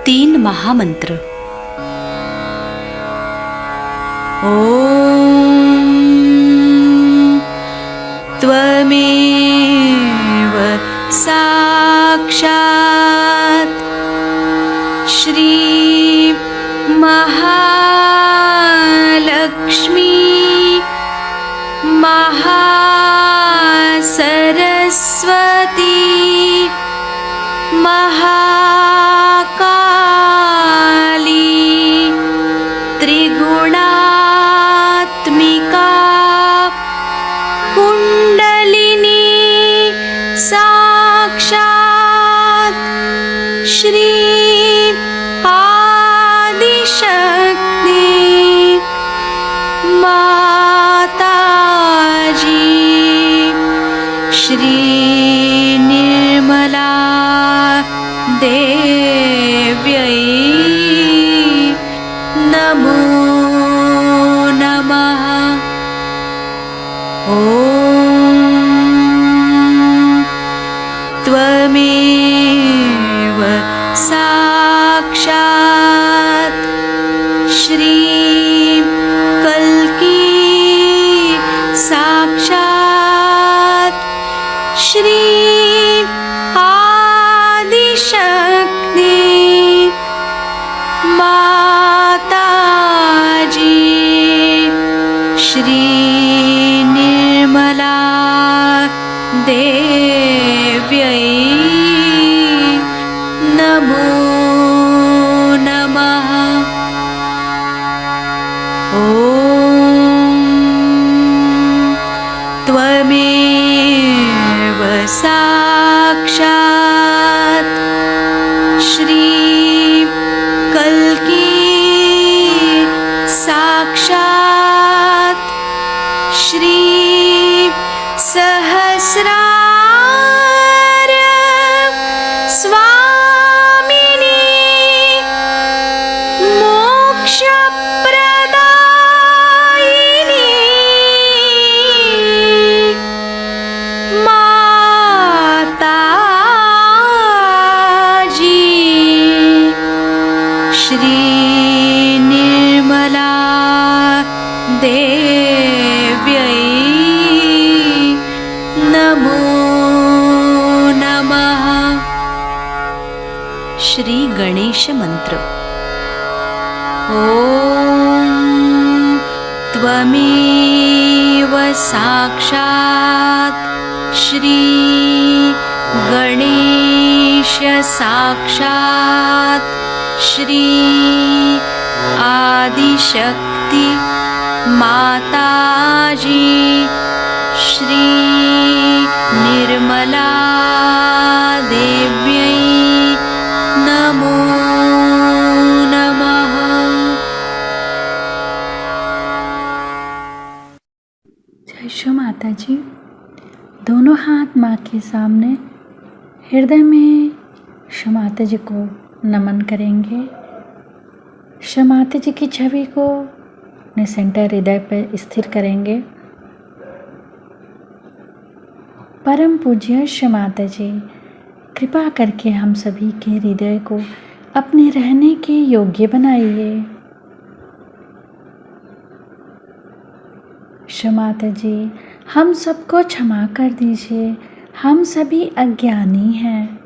3 महामंत्र। त्वमेव साक्षात् श्री महालक्ष्मी महासरस्वती महाकाली त्रिगुणात्मिका कुंडलिनी साक्षात् श्री आदिशक्ति माताजी श्री निर्मला देव्यै नमो नमः। ॐ त्वमेव साक्षात् श्री कल्की साक्षात् श्री आदिशक्ति माताजी श्री निर्मला देव्यै नमो नमः। ॐ त्वमेव साक्षात् श्री कल्की साक्षात् श्री सहस्रार स्वामिनी मोक्षप्रदायिनी माताजी श्री निर्मला देव्यै नमो नमः। श्री गणेश मंत्र। ॐ त्वमेव साक्षात् श्री गणेश साक्षात् श्री आदिशक्ति माताजी श्री निर्मला देव्यै नमो नमः। जय श्री माता जी। दोनों हाथ माँ के सामने हृदय में श्री माता जी को नमन करेंगे। श्री माता जी की छवि को अपने सेंटर हृदय पर स्थिर करेंगे। परम पूज्य श्री माता जी, कृपा करके हम सभी के हृदय को अपने रहने के योग्य बनाइए। श्री माता जी, हम सबको क्षमा कर दीजिए, हम सभी अज्ञानी हैं।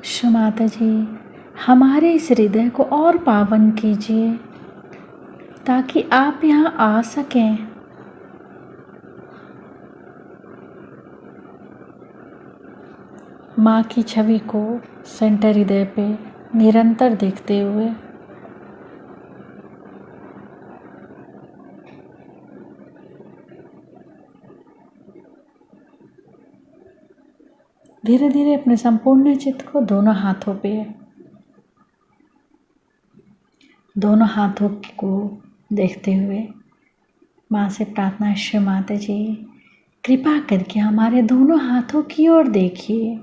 श्री माता जी, हमारे इस हृदय को और पावन कीजिए ताकि आप यहाँ आ सकें। माँ की छवि को सेंटर हृदय पे निरंतर देखते हुए धीरे धीरे अपने संपूर्ण चित्त को दोनों हाथों पे, दोनों हाथों को देखते हुए माँ से प्रार्थना, श्री माता जी कृपा करके हमारे दोनों हाथों की ओर देखिए।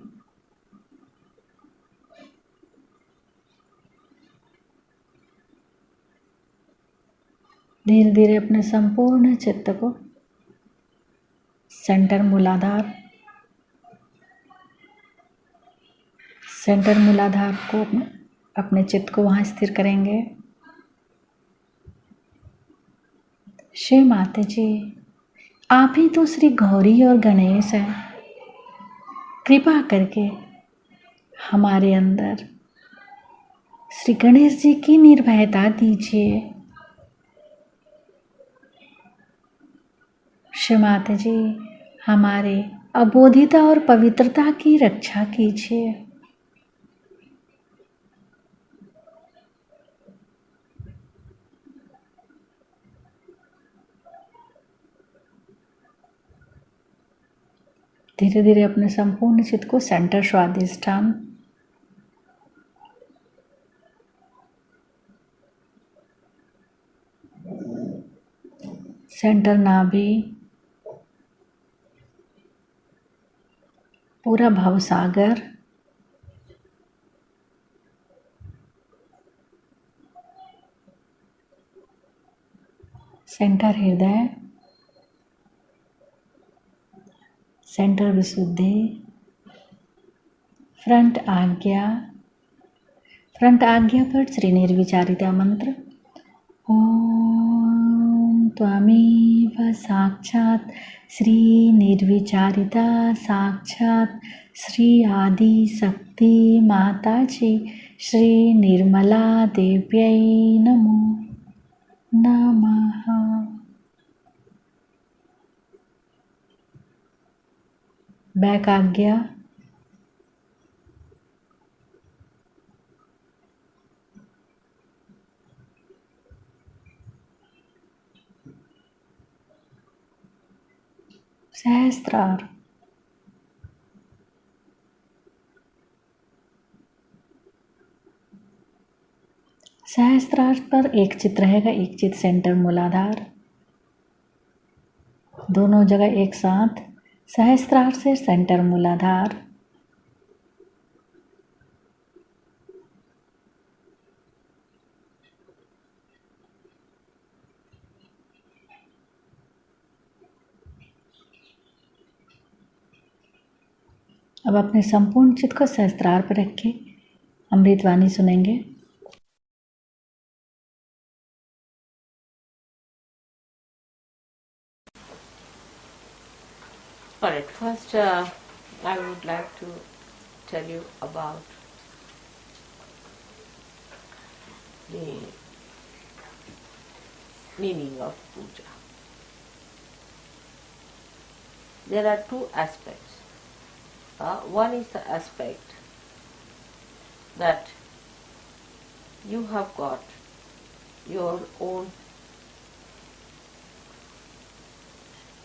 धीरे धीरे अपने संपूर्ण चित्त को सेंटर मूलाधार। सेंटर मूलाधार को अपने चित्त को वहाँ स्थिर करेंगे। श्री माता जी, आप ही तो श्री गौरी और गणेश हैं। कृपा करके हमारे अंदर श्री गणेश जी की निर्भयता दीजिए। श्री माता जी, हमारे अबोधिता और पवित्रता की रक्षा कीजिए। धीरे धीरे अपने संपूर्ण चित्त को सेंटर स्वाधिष्ठान, सेंटर नाभि, पूरा भवसागर, सेंटर हृदय, सेंटर विशुद्धि, फ्रंट आज्ञा। फ्रंट आज्ञा पर श्री निर्विचारिता मंत्र। ओम त्वमेव साक्षात् श्री निर्विचारिता साक्षात् श्री आदि शक्ति माता जी श्री निर्मला देव्यै नमो नमः। बैक आज्ञा। सहस्त्रार। सहस्त्रार पर एक चित्र रहेगा, एक चित्र सेंटर मूलाधार, दोनों जगह एक साथ। सहस्त्रार से सेंटर मूलाधार, अब अपने संपूर्ण चित्त को सहस्त्रार पर रख के अमृतवाणी सुनेंगे। Alright, first I would like to tell you about the meaning of puja. There are two aspects. One is the aspect that you have got your own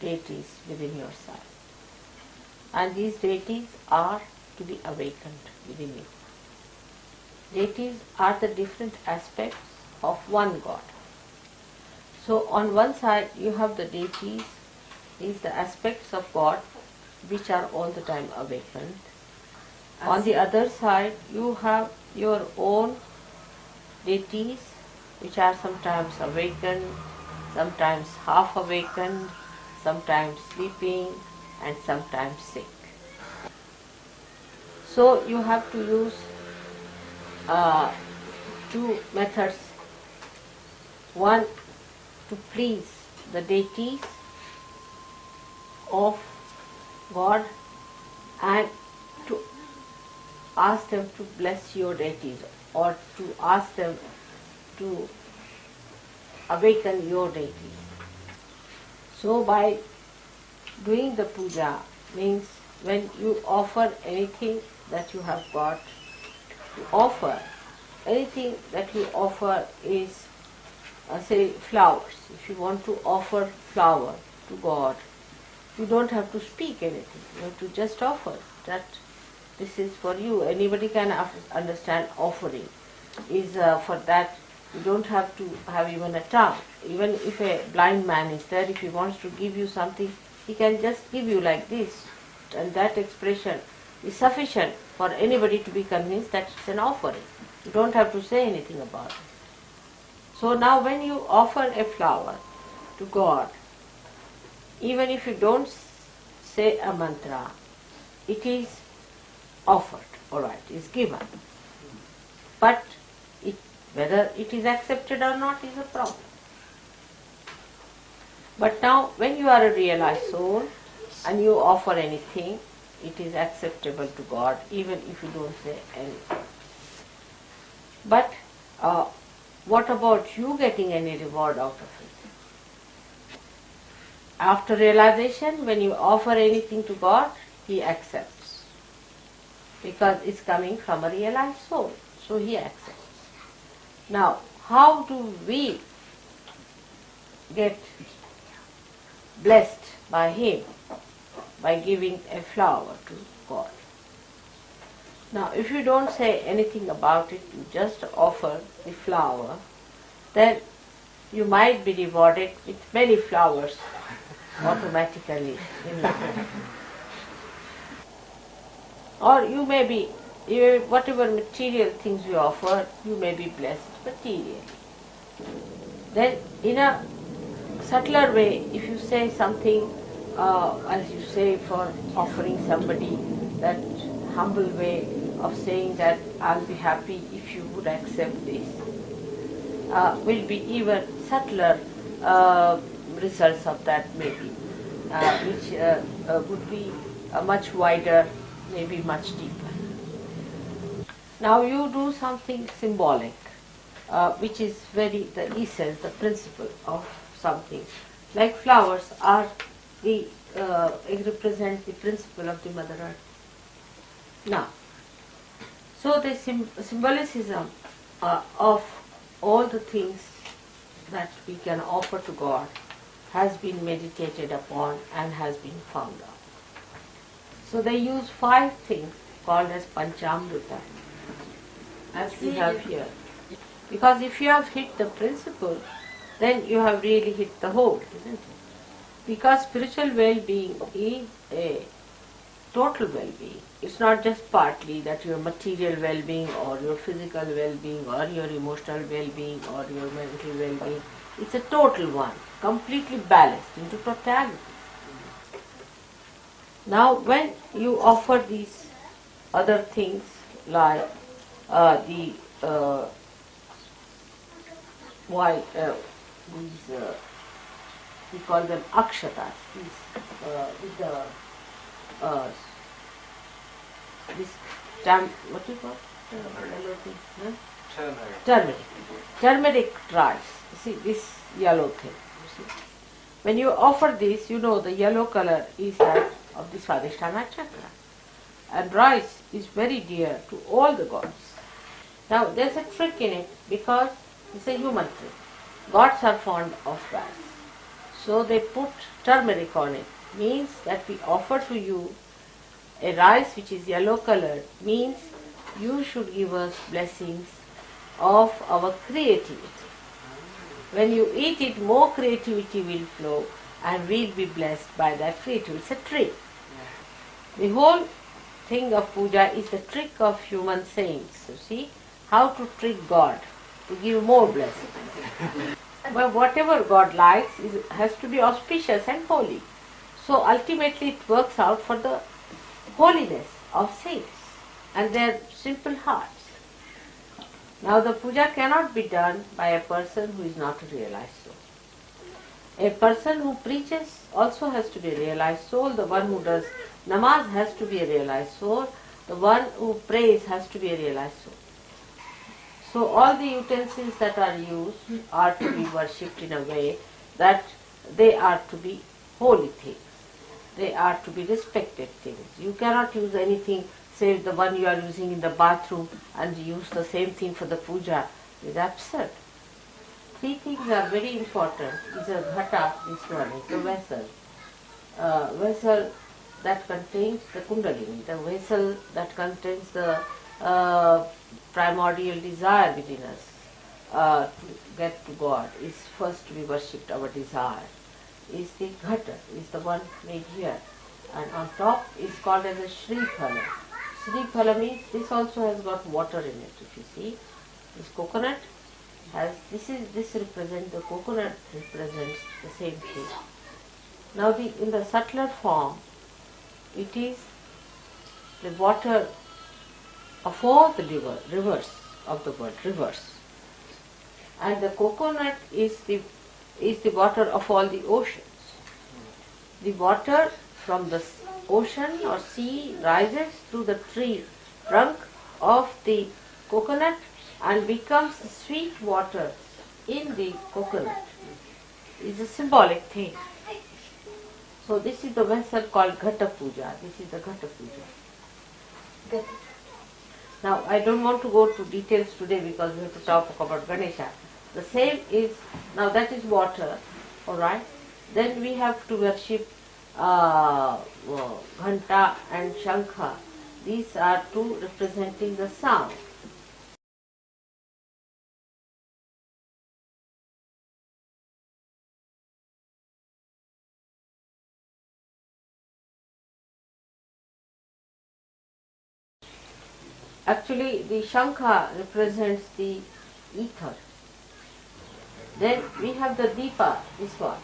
deities within yourself, and these deities are to be awakened within you. Deities are the different aspects of one God. So on one side you have the deities, is the aspects of God which are all the time awakened. On the other side you have your own deities which are sometimes awakened, sometimes half awakened, sometimes sleeping, and sometimes sick. So you have to use two methods. One, to please the deities of God and to ask them to bless your deities, or to ask them to awaken your deities. So by doing the puja means when you offer anything that you have got, anything that you offer is say flowers. If you want to offer flower to God, you don't have to speak anything. You have to just offer that this is for you. Anybody can understand offering is for that. You don't have to have even a tongue. Even if a blind man is there, if he wants to give you something, he can just give you like this, and that expression is sufficient for anybody to be convinced that it's an offering. You don't have to say anything about it. So now when you offer a flower to God, even if you don't say a mantra, it is offered, alright, is given. But whether it is accepted or not is a problem. But now when you are a realized soul and you offer anything, it is acceptable to God even if you don't say anything. But what about you getting any reward out of it? After realization, when you offer anything to God, He accepts. Because it's coming from a realized soul, so He accepts. Now, how do we get blessed by Him? By giving a flower to God. Now, if you don't say anything about it, you just offer the flower, then you might be rewarded with many flowers automatically in life. Or you may be, whatever material things you offer, you may be blessed materially. Then in a subtler way, if you say something, as you say for offering somebody, that humble way of saying that I'll be happy if you would accept this, will be even subtler results of that maybe, which would be much wider, maybe much deeper. Now you do something symbolic, which is the essence, the principle of something. Like flowers are represent the principle of the Mother Earth. Now, so the symbolicism of all the things that we can offer to God has been meditated upon and has been found out. So they use 5 things called as Panchamrita, as we have here. Because if you have hit the principle, then you have really hit the whole, isn't it? Because spiritual well-being is a total well-being. It's not just partly that your material well-being or your physical well-being or your emotional well-being or your mental well-being. It's a total one, completely balanced into totality. Now when you offer these other things like we call them akshatas, with the what do you call it? Turmeric rice. You see this yellow thing. You see? When you offer this, you know the yellow color is that of the Swadhisthana chakra, and rice is very dear to all the gods. Now there's a trick in it because it's a human trick. Gods are fond of rice. So they put turmeric on it. Means that we offer to you a rice which is yellow colored, means you should give us blessings of our creativity. When you eat it, more creativity will flow and we'll be blessed by that creativity. It's a trick. The whole thing of puja is the trick of human saints. You see, how to trick God to give more blessings. But whatever God likes has to be auspicious and holy. So ultimately it works out for the holiness of saints and their simple hearts. Now the puja cannot be done by a person who is not a realized soul. A person who preaches also has to be a realized soul. The one who does namaz has to be a realized soul. The one who prays has to be a realized soul. So all the utensils that are used are to be worshipped in a way that they are to be holy things. They are to be respected things. You cannot use anything save the one you are using in the bathroom and use the same thing for the puja. It is absurd. 3 things are very important. Is a ghata, this one is the vessel. Vessel that contains the kundalini, the vessel that contains the primordial desire within us to get to God is first to be worshipped, our desire. Is the ghata, is the one made here. And on top is called as a Shri Phala. Shri Phala means this also has got water in it, if you see. This coconut has, this represents, the coconut represents the same thing. Now in the subtler form, it is the water of all the rivers of the world, rivers. And the coconut is the water of all the oceans. The water from the ocean or sea rises through the tree trunk of the coconut and becomes the sweet water in the coconut. It's a symbolic thing. So this is the method called Ghata Puja. This is the Ghata Puja. Now I don't want to go to details today because we have to talk about Ganesha. The same is, now that is water, alright. Then we have to worship Ghanta and Shankha. These are two representing the sound. Actually, the Shankha represents the ether. Then we have the Deepa, this one.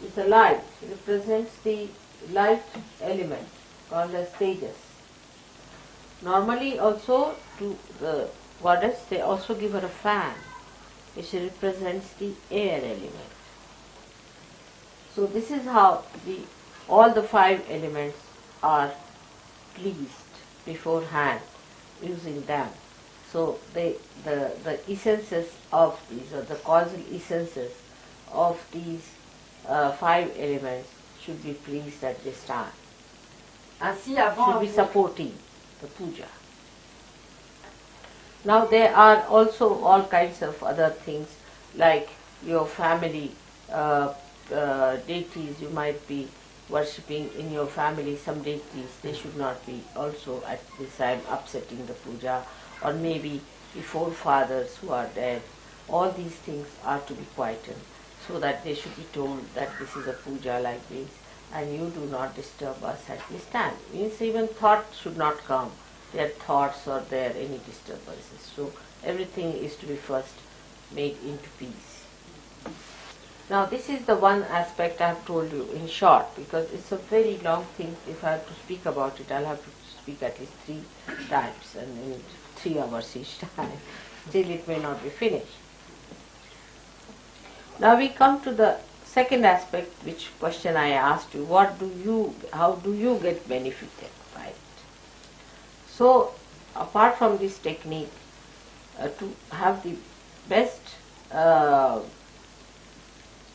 It's a light, it represents the light element called as Tejas. Normally also to the goddess they also give her a fan which represents the air element. So this is how all the 5 elements are pleased beforehand using them. So the essences of these, or the causal essences of these 5 elements should be pleased at this time. Ainsi, Should be supporting the puja. Now there are also all kinds of other things like your family deities you might be worshipping in your family, some deities, they should not be also at this time upsetting the puja, or maybe the forefathers who are dead. All these things are to be quietened so that they should be told that this is a puja like this and you do not disturb us at this time. Means even thoughts should not come, their thoughts or their any disturbances. So everything is to be first made into peace. Now this is the one aspect I have told you in short, because it's a very long thing. If I have to speak about it, I'll have to speak at least 3 times and in 3 hours each time. Still it may not be finished. Now we come to the second aspect, which question I asked you, how do you get benefited by it? So apart from this technique, to have the best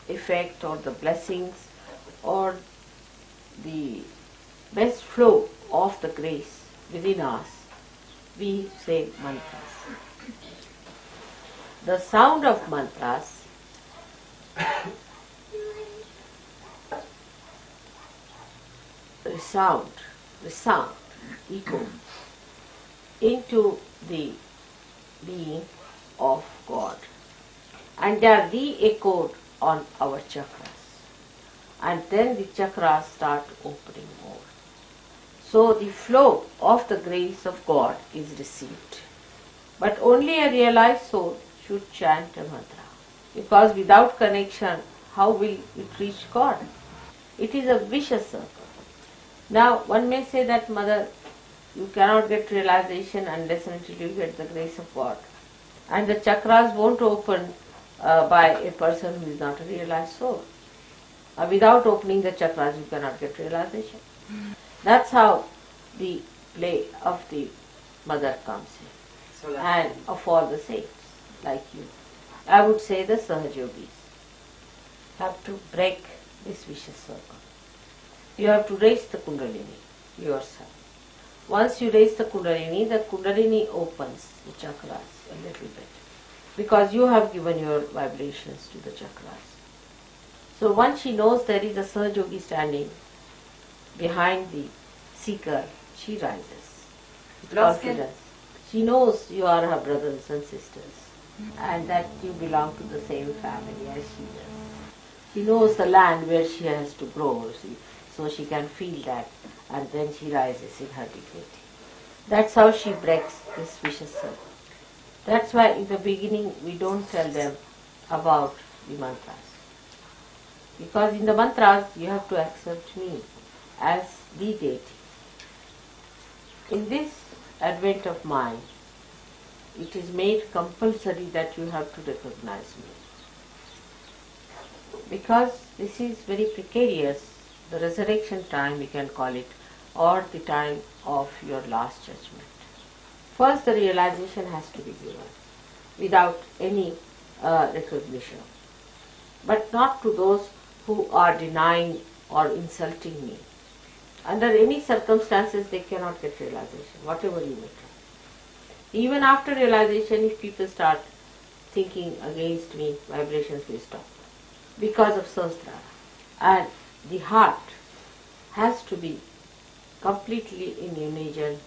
effect or the blessings or the best flow of the grace within us, we say mantras. The sound of mantras resound, echo into the being of God, and they are re-echoed on our chakras, and then the chakras start opening more. So the flow of the grace of God is received. But only a realized soul should chant a mantra, because without connection, how will it reach God? It is a vicious circle. Now one may say that, Mother, you cannot get realization unless and until you get the grace of God. And the chakras won't open by a person who is not a realized soul. Without opening the chakras, you cannot get realization. That's how the play of the Mother comes in, and of all the saints like you. I would say the Sahajyogis have to break this vicious circle. You have to raise the Kundalini yourself. Once you raise the Kundalini opens the chakras a little bit, because you have given your vibrations to the chakras. So once she knows there is a Sahajyogi standing behind the seeker, she rises with confidence. She knows you are her brothers and sisters and that you belong to the same family as she does. She knows the land where she has to grow, so she can feel that, and then she rises in her dignity. That's how she breaks this vicious circle. That's why in the beginning we don't tell them about the mantras. Because in the mantras you have to accept me as the deity. In this advent of mine, it is made compulsory that you have to recognize me. Because this is very precarious, the resurrection time we can call it, or the time of your last judgment. First the realization has to be given without any recognition, but not to those who are denying or insulting me. Under any circumstances they cannot get realization, whatever you may try. Even after realization, if people start thinking against me, vibrations will stop because of Sahasrara. And the heart has to be completely in unison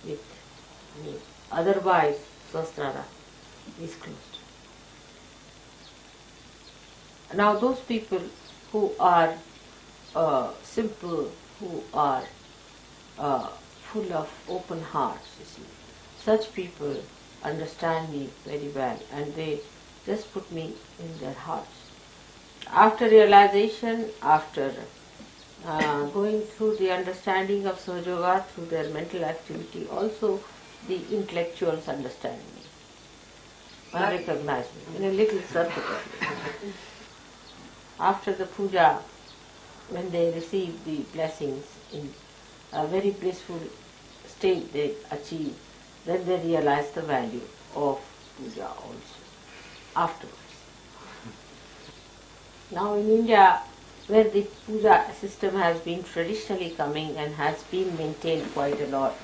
with me. Otherwise, Sahasrara is closed. Now those people who are simple, who are full of open hearts, you see, such people understand me very well and they just put me in their hearts. After realization, after going through the understanding of Sahajyoga through their mental activity, also the intellectuals understand me and recognize me in a little circle. After the puja, when they receive the blessings in a very blissful state they achieve, then they realize the value of puja also afterwards. Now in India, where the puja system has been traditionally coming and has been maintained quite a lot,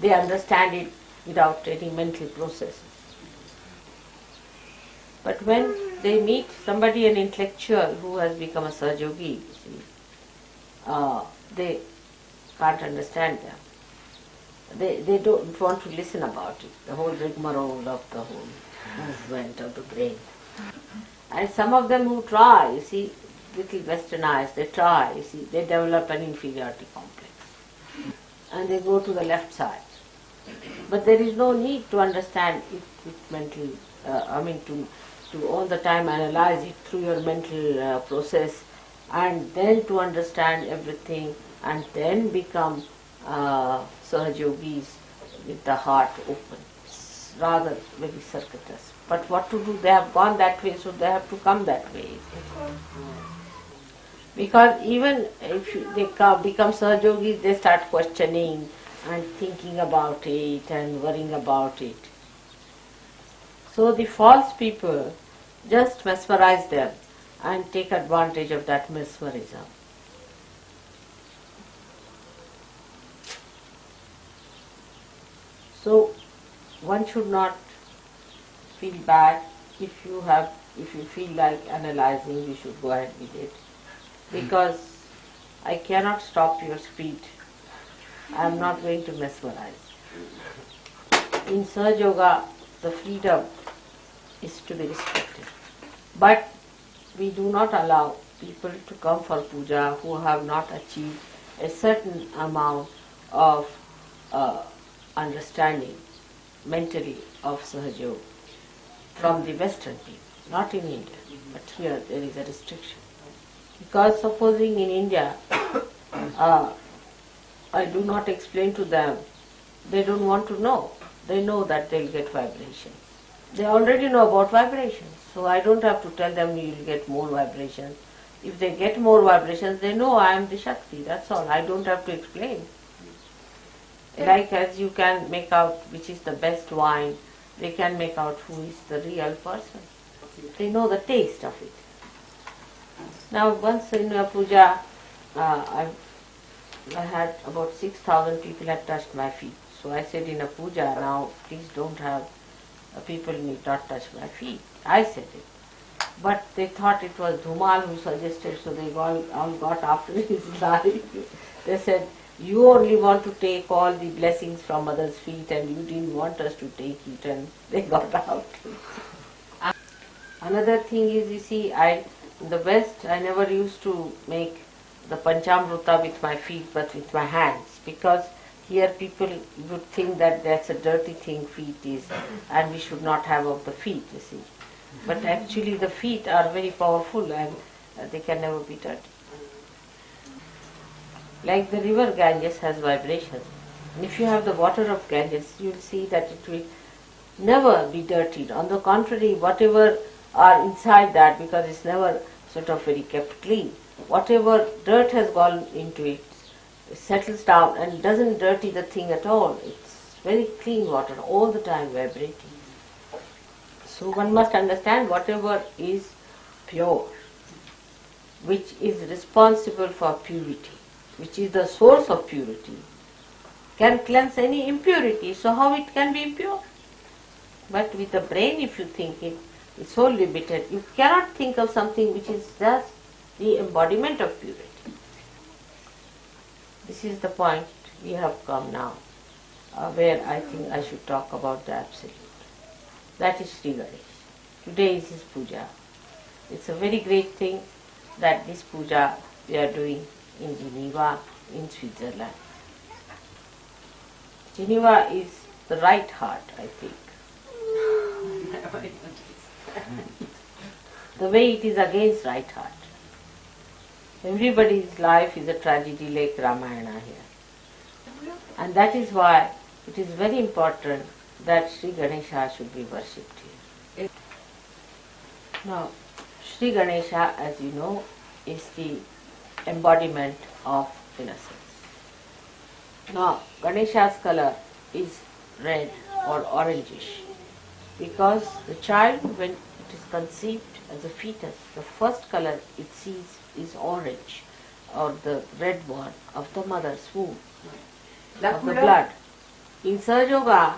they understand it without any mental processes. But when they meet somebody, an intellectual who has become a Sahajyogi, they can't understand them. They don't want to listen about it, the whole rigmarole of the whole movement of the brain. And some of them who try, you see, little westernized, they try, you see, they develop an inferiority complex. And they go to the left side. But there is no need to understand it with mental, to all the time analyze it through your mental process and then to understand everything and then become Sahajyogis with the heart open. It's rather very circuitous. But what to do? They have gone that way, so they have to come that way. Because even if they become Sahajyogis, they start questioning and thinking about it and worrying about it. So the false people just mesmerize them and take advantage of that mesmerism. So one should not feel bad. If you feel like analyzing, you should go ahead with it. Because I cannot stop your speed. I am not going to mesmerize. In Sahajyoga, the freedom is to be respected. But we do not allow people to come for puja who have not achieved a certain amount of understanding mentally of Sahajyoga from the Western people, not in India, but here there is a restriction. Because supposing in India, I do not explain to them, they don't want to know. They know that they'll get vibrations. They already know about vibrations, so I don't have to tell them you will get more vibrations. If they get more vibrations, they know I am the Shakti, that's all. I don't have to explain. Like as you can make out which is the best wine, they can make out who is the real person. They know the taste of it. Now once in a puja, I had about 6,000 people had touched my feet. So I said in a puja, now please don't have people need not touch my feet. I said it. But they thought it was Dhumal who suggested, so they all got after his life. They said, you only want to take all the blessings from others' feet and you didn't want us to take it, and they got out. Another thing is, you see, in the West, I never used to make the Panchamrita with my feet but with my hands, because here people would think that that's a dirty thing feet is and we should not have of the feet, you see. But actually the feet are very powerful and they can never be dirty. Like the river Ganges has vibration. And if you have the water of Ganges, you will see that it will never be dirtied. On the contrary, whatever are inside that, because it's never sort of very kept clean, whatever dirt has gone into it, it settles down and doesn't dirty the thing at all. It's very clean water, all the time vibrating. So one must understand whatever is pure, which is responsible for purity, which is the source of purity, can cleanse any impurity. So how it can be impure? But with the brain, if you think it, it's so limited. You cannot think of something which is just the embodiment of purity. This is the point we have come now, where I think I should talk about the Absolute. That is Sri Ganesh. Today is his puja. It's a very great thing that this puja we are doing in Geneva, in Switzerland. Geneva is the right heart, I think. The way it is against right heart. Everybody's life is a tragedy like Ramayana here. And that is why it is very important that Sri Ganesha should be worshipped here. Now, Sri Ganesha, as you know, is the embodiment of innocence. Now, Ganesha's color is red or orangish, because the child, when it is conceived as a fetus, the first color it sees is orange, or the red one of the mother's womb, of the blood. In Sahajyoga,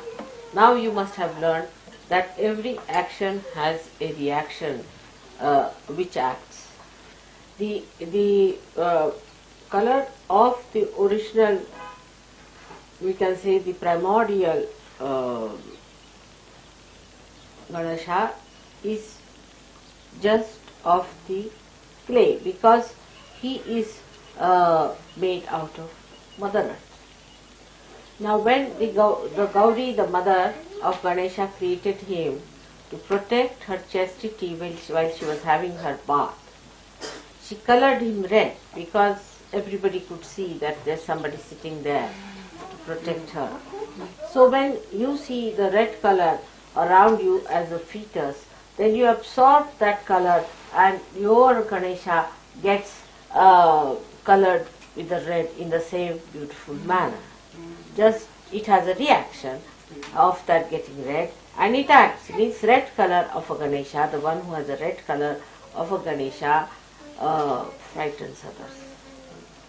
now you must have learned that every action has a reaction which acts. The color of the original, we can say the primordial Ganesha is just of the clay, because he is made out of Mother Earth. Now when the Gauri, the mother of Ganesha, created him to protect her chastity while she was having her bath, she colored him red, because everybody could see that there's somebody sitting there to protect her. So when you see the red color around you as a fetus, then you absorb that color and your Ganesha gets colored with the red in the same beautiful manner. Just it has a reaction of that getting red, and it acts. Means red color of a Ganesha, the one who has a red color of a Ganesha frightens others.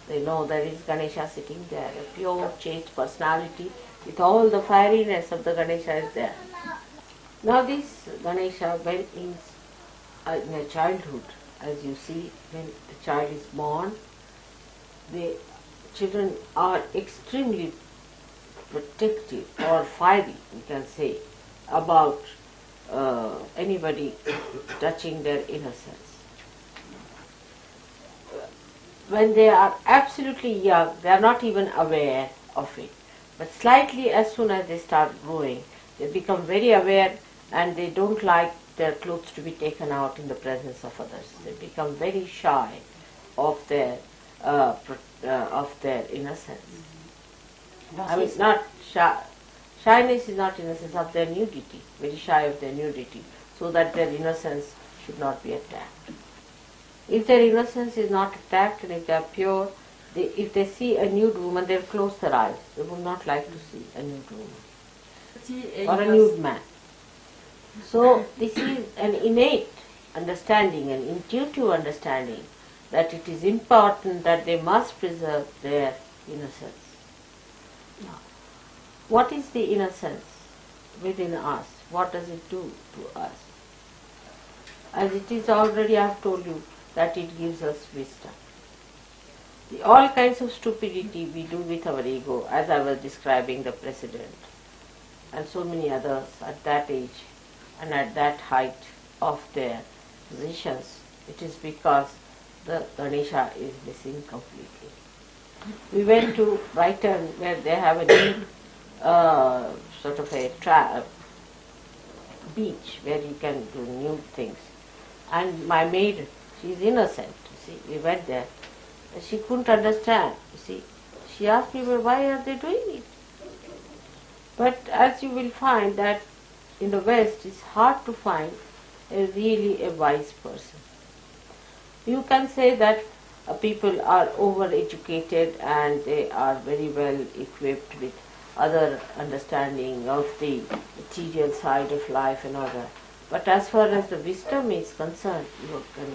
They know there is Ganesha sitting there, a pure, chaste personality with all the fieriness of the Ganesha is there. Now this Ganesha, when in a childhood, as you see, when the child is born, the children are extremely protective or fiery, we can say, about anybody touching their innocence. When they are absolutely young, they are not even aware of it. But slightly, as soon as they start growing, they become very aware, and they don't like their clothes to be taken out in the presence of others. They become very shy of their innocence. I mean, not shy. Shyness is not innocence, of their nudity. Very shy of their nudity, so that their innocence should not be attacked. If their innocence is not attacked, and if they are pure, if they see a nude woman, they will close their eyes. They would not like to see a nude woman or a nude man. So this is an innate understanding, an intuitive understanding, that it is important that they must preserve their innocence. Now, what is the innocence within us? What does it do to us? As it is already, I have told you that it gives us wisdom. All kinds of stupidity we do with our ego, as I was describing the President and so many others at that age and at that height of their positions, it is because the Ganesha is missing completely. We went to Brighton, where they have a nude sort of a beach where you can do nude things. And my maid, she is innocent, you see, we went there. She couldn't understand. You see, she asked me, well, why are they doing it? But as you will find that in the West, it's hard to find really a wise person. You can say that people are overeducated and they are very well equipped with other understanding of the material side of life and all that. But as far as the wisdom is concerned,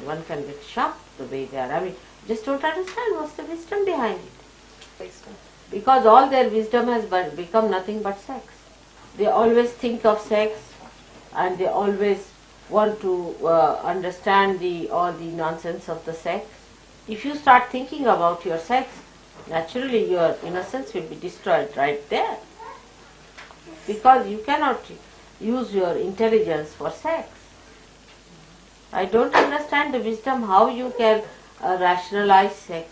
one can get shocked the way they are. I mean, just don't understand what's the wisdom behind it. Because all their wisdom has become nothing but sex. They always think of sex and they always want to understand all the nonsense of the sex. If you start thinking about your sex, naturally your innocence will be destroyed right there. Because you cannot use your intelligence for sex. I don't understand the wisdom how you can rationalize sex.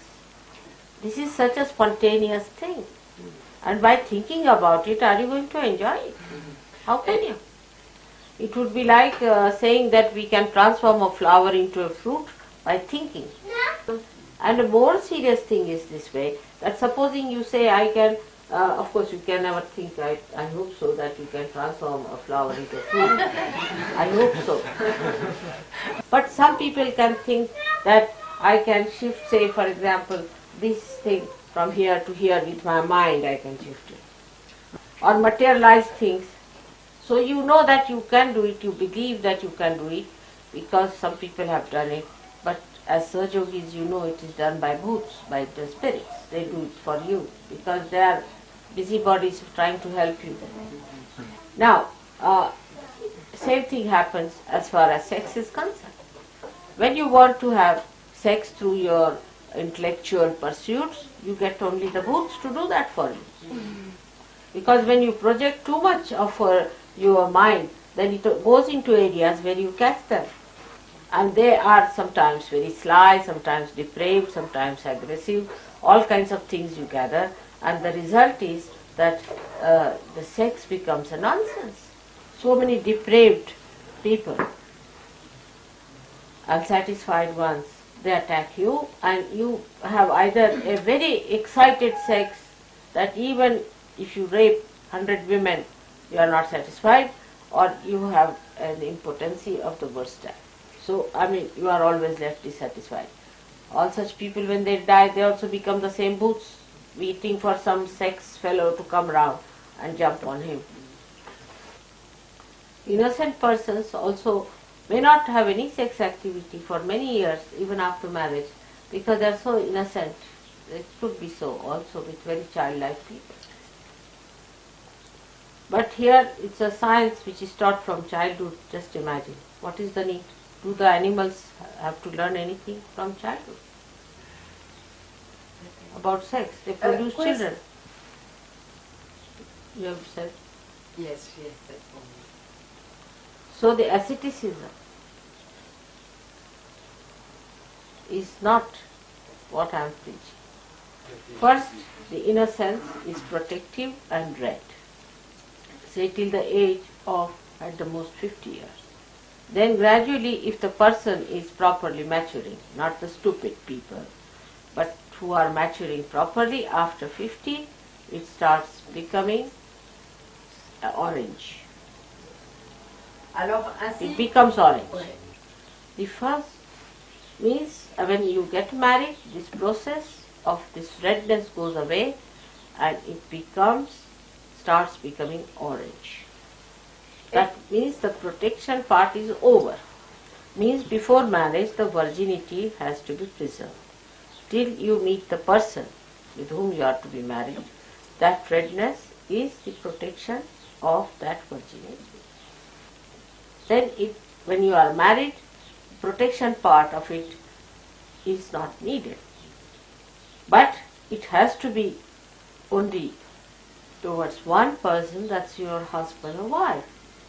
This is such a spontaneous thing. And by thinking about it, are you going to enjoy it? How can you? It would be like saying that we can transform a flower into a fruit by thinking. And a more serious thing is this way, that supposing you say I can, of course you can never think, I hope so, that you can transform a flower into a fruit. I hope so. But some people can think that I can shift, say for example, this thing from here to here with my mind, I can shift it. Or materialize things. So you know that you can do it, you believe that you can do it, because some people have done it. But as Sahajyogis, you know it is done by bhoots, by the spirits. They do it for you, because they are busybodies trying to help you. Now, same thing happens as far as sex is concerned. When you want to have sex through your intellectual pursuits, you get only the bhoots to do that for you. Because when you project too much of your mind, then it goes into areas where you catch them. And they are sometimes very sly, sometimes depraved, sometimes aggressive, all kinds of things you gather. And the result is that the sex becomes a nonsense. So many depraved people, unsatisfied ones, they attack you, and you have either a very excited sex that even if you rape 100 women, you are not satisfied, or you have an impotency of the worst type. So, I mean, you are always left dissatisfied. All such people, when they die, they also become the same boots, waiting for some sex fellow to come round and jump on him. Innocent persons also may not have any sex activity for many years, even after marriage, because they are so innocent. It could be so also with very childlike people. But here it's a science which is taught from childhood. Just imagine. What is the need? Do the animals have to learn anything from childhood about sex? They produce children. You have said? Yes, she has said for me. So the asceticism is not what I am preaching. First, the innocence is protective and red. Say till the age of at the most 50 years. Then gradually, if the person is properly maturing, not the stupid people, but who are maturing properly, after 50, it starts becoming orange. Alors, ainsi, It becomes orange. Ouais. The first means when you get married, this process of this redness goes away and it starts becoming orange. That means the protection part is over. Means before marriage the virginity has to be preserved. Till you meet the person with whom you are to be married, that redness is the protection of that virginity. Then when you are married, protection part of it is not needed. But it has to be only towards one person, that's your husband or wife.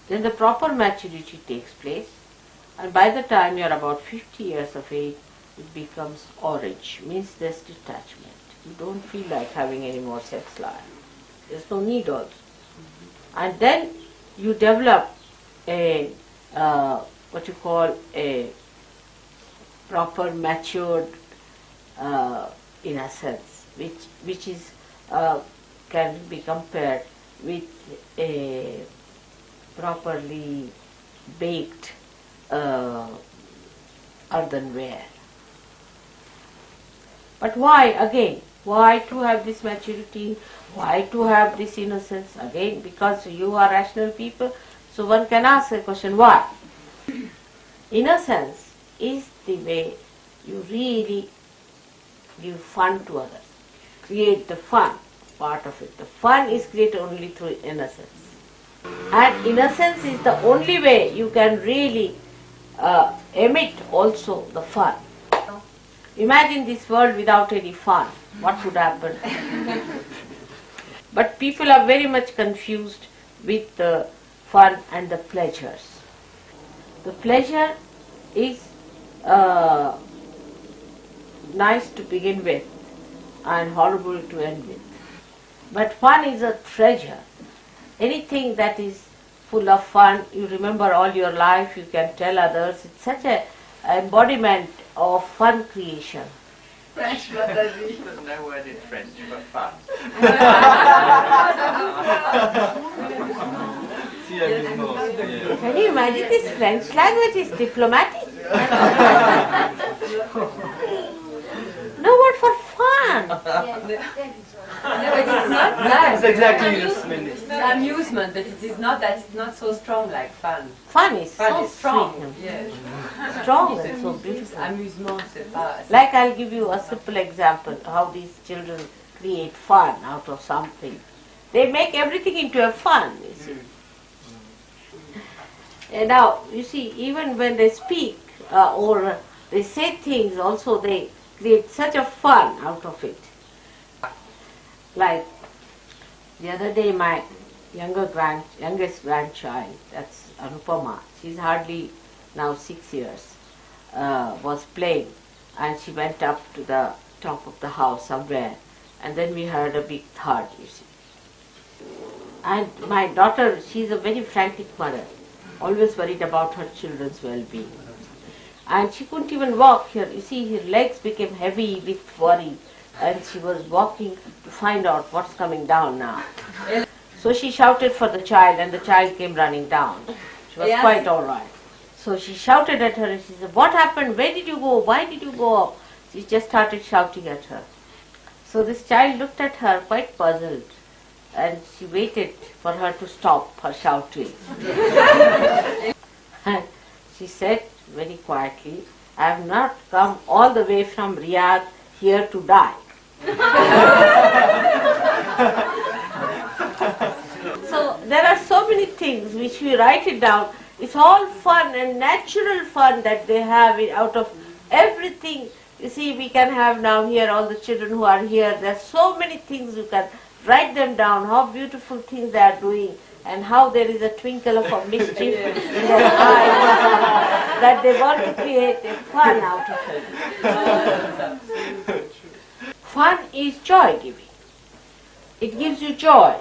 Then the proper maturity takes place, and by the time you are about 50 years of age, it becomes orange, means there's detachment. You don't feel like having any more sex life. There's no need also. And then you develop what you call a proper matured in a sense, which is can be compared with a properly baked earthenware. But why again? Why to have this maturity? Why to have this innocence? Again, because you are rational people, so one can ask a question, why? Innocence is the way you really give fun to others. Create the fun part of it. The fun is created only through innocence. And innocence is the only way you can really emit also the fun. Imagine this world without any fun. What would happen? But people are very much confused with the fun and the pleasures. The pleasure is nice to begin with and horrible to end with. But fun is a treasure. Anything that is full of fun, you remember all your life, you can tell others. It's such an embodiment of fun creation. French, Mataji. There's no word in French but fun. Si amusement, yeah. Can you imagine this French language is diplomatic? No word for fun. No, but it's not that. It's exactly this minute. It's amusement, but it is not that. It's not so strong like fun. Fun is Fun so is strong. sweet, Yes. strong and so beautiful. Amusement, c'est pas. Like I'll give you a simple example how these children create fun out of something. They make everything into a fun, you see. And now, you see, even when they speak or they say things, also they create such a fun out of it. Like the other day, my youngest grandchild, that's Anupama, she's hardly now 6 years, was playing, and she went up to the top of the house somewhere, and then we heard a big thud, you see. And my daughter, she's a very frantic mother, always worried about her children's well-being. And she couldn't even walk here. You see, her legs became heavy with worry, and she was walking to find out what's coming down now. So she shouted for the child, and the child came running down. She was quite all right. So she shouted at her, and she said, "What happened? Where did you go? Why did you go up?" She just started shouting at her. So this child looked at her quite puzzled, and she waited for her to stop her shouting. And she said very quietly, "I have not come all the way from Riyadh here to die." So there are so many things which we write it down. It's all fun and natural fun that they have out of everything. You see, we can have now here all the children who are here. There are so many things you can write them down, how beautiful things they are doing, and how there is a twinkle of a mischief in their eyes that they want to create a fun out of it. Fun is joy giving. It gives you joy.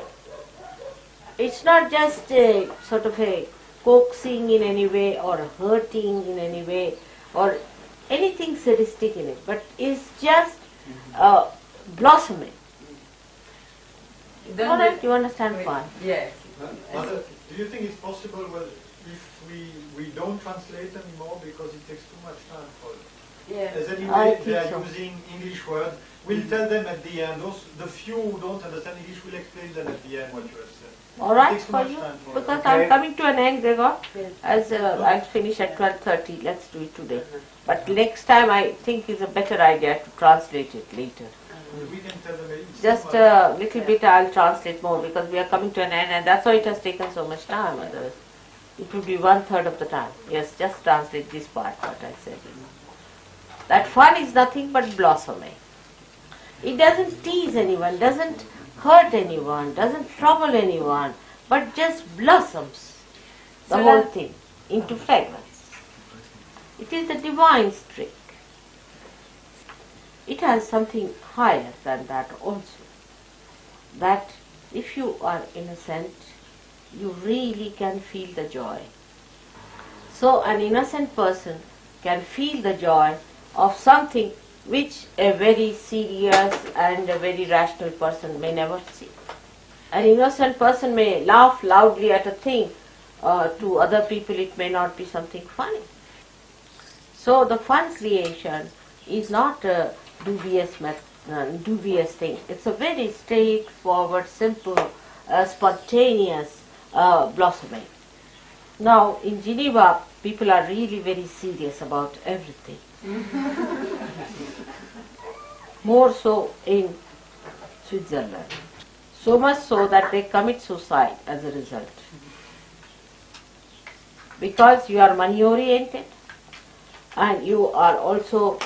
It's not just a sort of a coaxing in any way or hurting in any way or anything sadistic in it, but it's just blossoming. Then Alright, you understand fun? Yes. Mother, do you think it's possible, well, if we don't translate anymore because it takes too much time for it? Yes. As I anyway, think they are so. using English words. We'll tell them at the end. The few who don't understand English, will explain them at the end what you have said. All It right takes too for much you? time for Because it. I'm coming to an end, Gregor. As I'll finish at 12:30. Let's do it today. But next time I think it's a better idea to translate it later. We can tell them it's too Just much. a little bit I'll translate more because we are coming to an end and that's why it has taken so much time. Otherwise, it would be 1/3 of the time. Yes, just translate this part, what I said. That fun is nothing but blossoming. It doesn't tease anyone, doesn't hurt anyone, doesn't trouble anyone, but just blossoms the So whole that- thing into fragrance. It is the divine trick. It has something higher than that also. That if you are innocent, you really can feel the joy. So an innocent person can feel the joy of something which a very serious and a very rational person may never see. An innocent person may laugh loudly at a thing. To other people it may not be something funny. So the fun creation is not a dubious thing. It's a very straightforward, simple, spontaneous blossoming. Now in Geneva, people are really very serious about everything. More so in Switzerland. So much so that they commit suicide as a result. Because you are money oriented and you are also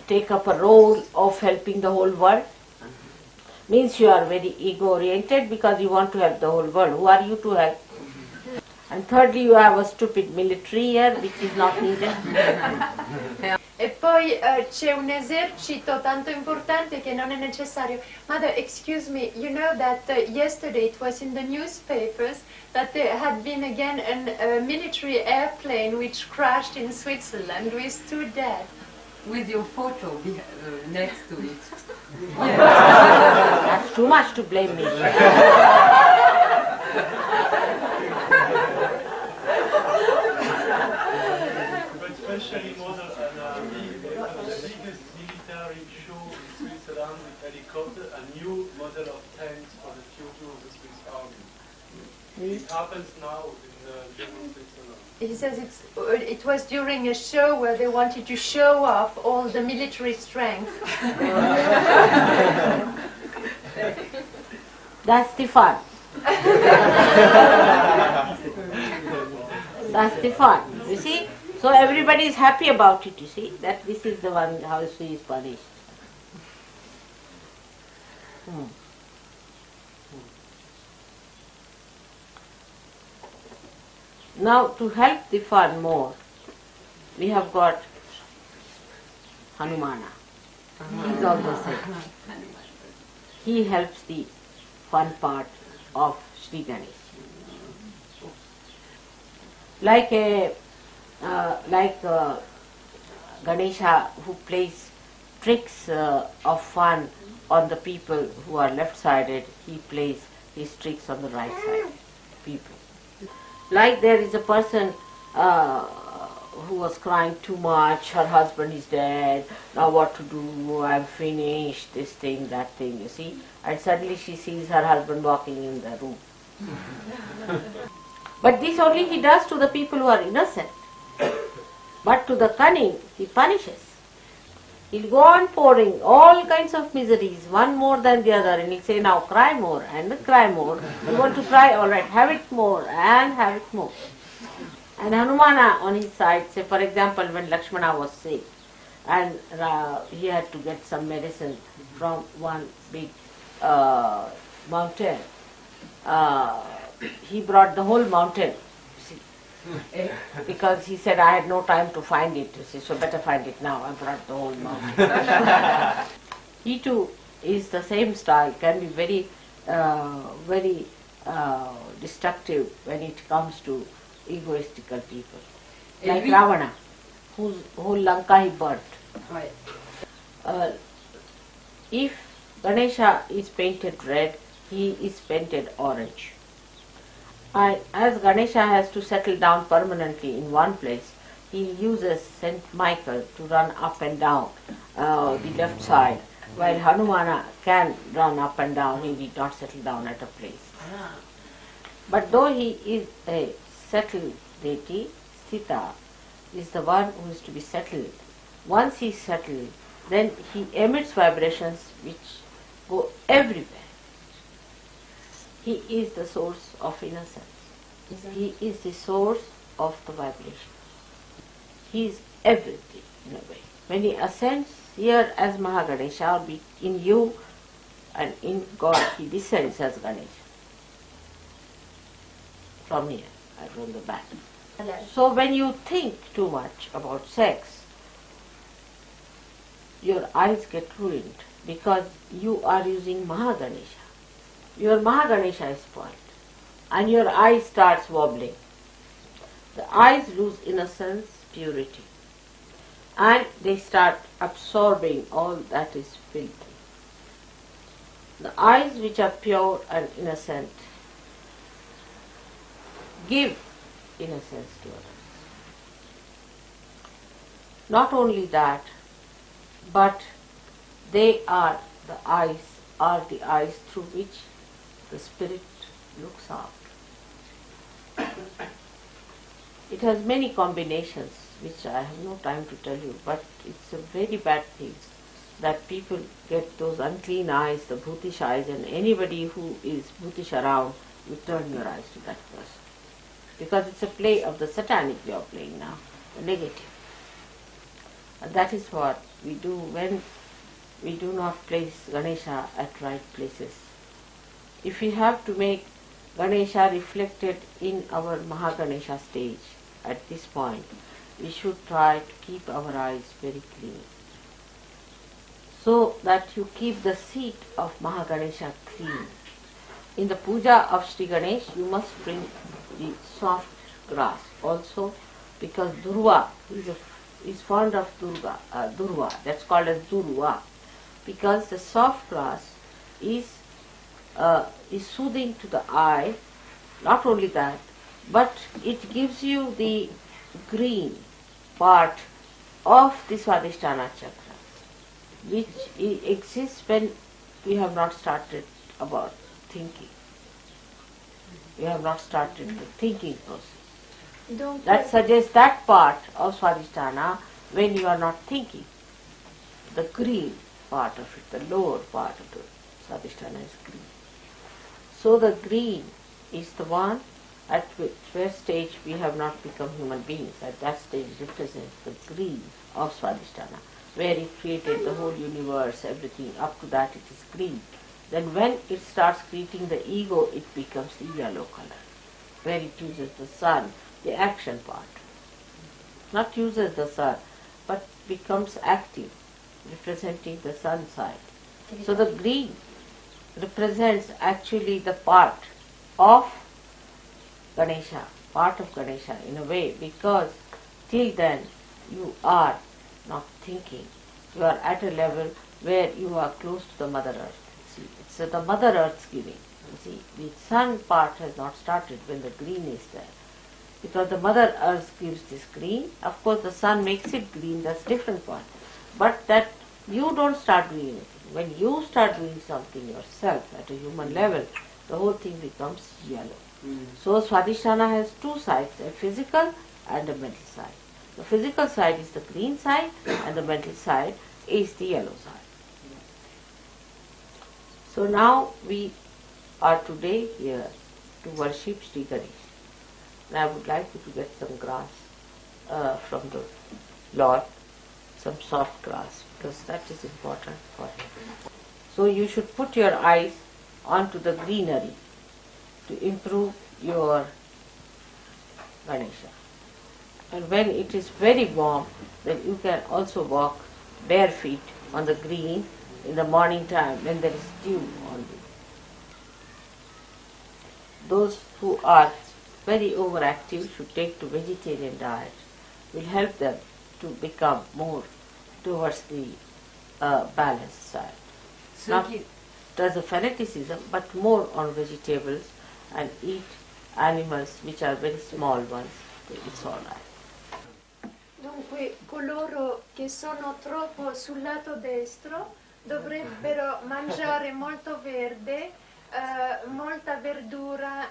take up a role of helping the whole world. Means you are very ego oriented because you want to help the whole world. Who are you to help? And thirdly, you have a stupid military here which is not needed. E poi c'è un esercito tanto importante che non è necessario. Mother, excuse me, you know that yesterday it was in the newspapers that there had been again a military airplane which crashed in Switzerland with 2 dead. With your photo next to it. That's too much to blame me. But especially model the biggest military show in Switzerland with helicopter, a new model of tanks for the future of the Swiss army. It happens now in German Switzerland. He says it was during a show where they wanted to show off all the military strength. That's the fun. That's the fun. You see? So everybody is happy about it, you see, that this is the one how she is punished. Now to help the fun more, we have got Hanumana. He is also said. He helps the fun part of Sri Ganesh. Like Ganesha who plays tricks of fun on the people who are left-sided, he plays his tricks on the right-sided people. Like there is a person who was crying too much, her husband is dead, now what to do, I'm finished, this thing, that thing, you see. And suddenly she sees her husband walking in the room. But this only he does to the people who are innocent. But to the cunning, he punishes. He'll go on pouring all kinds of miseries, one more than the other, and he'll say, now cry more and cry more. You want to cry? All right, have it more and have it more. And Hanumana on his side, say for example, when Lakshmana was sick and he had to get some medicine from one big mountain, he brought the whole mountain. Because he said, I had no time to find it, so better find it now. I brought the whole mountain. He too is the same style, can be very, very destructive when it comes to egoistical people. Like Ravana, whose whole Lanka he burnt. Right. If Ganesha is painted red, he is painted orange. As Ganesha has to settle down permanently in one place, he uses Saint Michael to run up and down the left side, while Hanumana can run up and down, he did not settle down at a place. But though he is a settled deity, Sthita is the one who is to be settled. Once he is settled, then he emits vibrations which go everywhere. He is the source of innocence. He is the source of the vibration. He is everything in a way. When he ascends here as Mahaganesha, or be in you and in God, he descends as Ganesha. From here, from the back. So when you think too much about sex, your eyes get ruined because you are using Mahaganesha. Your Mahaganesha is spoiled and your eye starts wobbling. the eyes lose innocence, purity, and they start absorbing all that is filthy. The eyes which are pure and innocent give innocence to others. Not only that, but they are the eyes through which the spirit looks out. It has many combinations which I have no time to tell you, but it's a very bad thing that people get those unclean eyes, the bhutish eyes, and anybody who is bhutish around, you turn your eyes to that person. Because it's a play of the satanic you are playing now, the negative. And that is what we do when we do not place Ganesha at right places. If we have to make Ganesha reflected in our Mahaganesha stage at this point, we should try to keep our eyes very clean, so that you keep the seat of Mahaganesha clean. In the puja of Sri Ganesh, you must bring the soft grass also, because Durva is fond of Durva, that's called as Durva, because the soft grass is soothing to the eye. Not only that, but it gives you the green part of the Swadhisthana chakra, which exists when we have not started about thinking. We have not started the thinking process. That suggests that part of Swadhisthana when you are not thinking. The green part of it, the lower part of the Swadhisthana is green. So the green is the one at which stage we have not become human beings. At that stage represents the green of Swadhisthana, where it created the whole universe, everything. Up to that it is green. Then when it starts creating the ego, it becomes the yellow color, where it uses the sun, the action part. Not uses the sun, but becomes active, representing the sun side. So the green represents actually the part of Ganesha in a way, because till then you are not thinking. You are at a level where you are close to the Mother Earth. See, it's the Mother Earth's giving. You see, the sun part has not started when the green is there. Because the Mother Earth gives this green. Of course the sun makes it green, that's different part. But that you don't start doing anything. When you start doing something yourself at a human level, the whole thing becomes yellow. So Swadhisthana has two sides, a physical and a mental side. The physical side is the green side and the mental side is the yellow side. So now we are today here to worship Sri Ganesh. And I would like you to get some grass from the Lord, some soft grass, because that is important for him. So you should put your eyes onto the greenery to improve your Ganesha. And when it is very warm, then you can also walk bare feet on the green in the morning time when there is dew on you. Those who are very overactive should take to vegetarian diet. Will help them to become more towards the balanced side. So Not as a fanaticism, but more on vegetables and eat animals which are very small ones. It's all right. Dunque, coloro che sono troppo sul lato destro dovrebbero mangiare molto verde, molta verdura,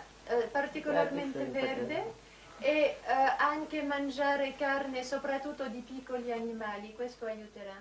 particolarmente verde, e anche mangiare carne, soprattutto di piccoli animali. Questo aiuterà.